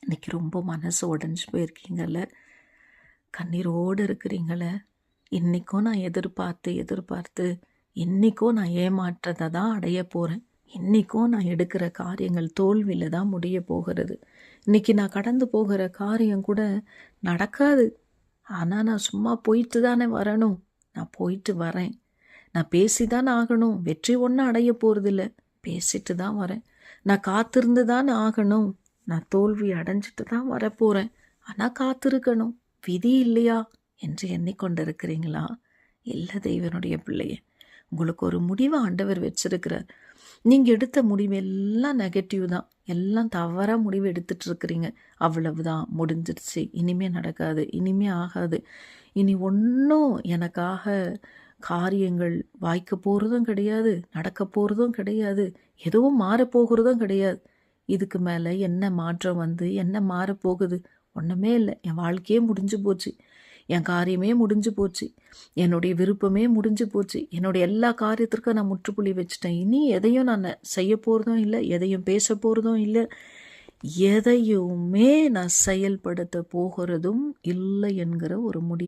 இன்னைக்கு ரொம்ப மனசு உடஞ்சி போயிருக்கீங்கல்ல, கண்ணீரோடு இருக்கிறீங்கள. இன்றைக்கும் நான் எதிர்பார்த்து இன்றைக்கும் நான் ஏமாற்றத்தை தான் அடைய போகிறேன். இன்றைக்கும் நான் எடுக்கிற காரியங்கள் தோல்வியில் தான் முடிய போகிறது. இன்றைக்கி நான் கடந்து போகிற காரியம் கூட நடக்காது. ஆனால் நான் சும்மா போயிட்டு தானே வரணும். நான் போயிட்டு வரேன். நான் பேசி தான் ஆகணும். வெற்றி ஒன்றும் அடைய போகிறதில்ல. பேசிட்டு தான் வரேன். நான் காத்திருந்து தான் ஆகணும். நான் தோல்வி அடைஞ்சிட்டு தான் வரப்போகிறேன். ஆனால் காத்திருக்கணும். விதி இல்லையா என்று எண்ணிக்கொண்டிருக்கிறீங்களா? இல்லை தெய்வனுடைய பிள்ளையே, உங்களுக்கு ஒரு முடிவை ஆண்டவர் வச்சிருக்கிறார். நீங்கள் எடுத்த முடிவு எல்லாம் நெகட்டிவ் தான். எல்லாம் தவறாக முடிவு எடுத்துட்டு இருக்கிறீங்க. அவ்வளவுதான், முடிஞ்சிருச்சு, இனிமே நடக்காது, இனிமே ஆகாது, இனி ஒன்றும் எனக்காக காரியங்கள் வாய்க்க போகிறதும் கிடையாது, நடக்க போகிறதும் கிடையாது, எதுவும் மாறப்போகிறதும் கிடையாது. இதுக்கு மேலே என்ன மாற்றம் வந்து என்ன மாறப்போகுது? ஒன்றுமே இல்லை. என் வாழ்க்கையே முடிஞ்சு போச்சு, என் காரியமே முடிஞ்சு போச்சு, என்னுடைய விருப்பமே முடிஞ்சு போச்சு, என்னுடைய எல்லா காரியத்திற்கும் நான் முற்றுப்புள்ளி வச்சுட்டேன். இனி எதையும் நான் செய்ய போகிறதும் இல்லை, எதையும் பேச போகிறதும் இல்லை, எதையுமே நான் செயல்படுத்த போகிறதும் இல்லை என்கிற ஒரு முடிவு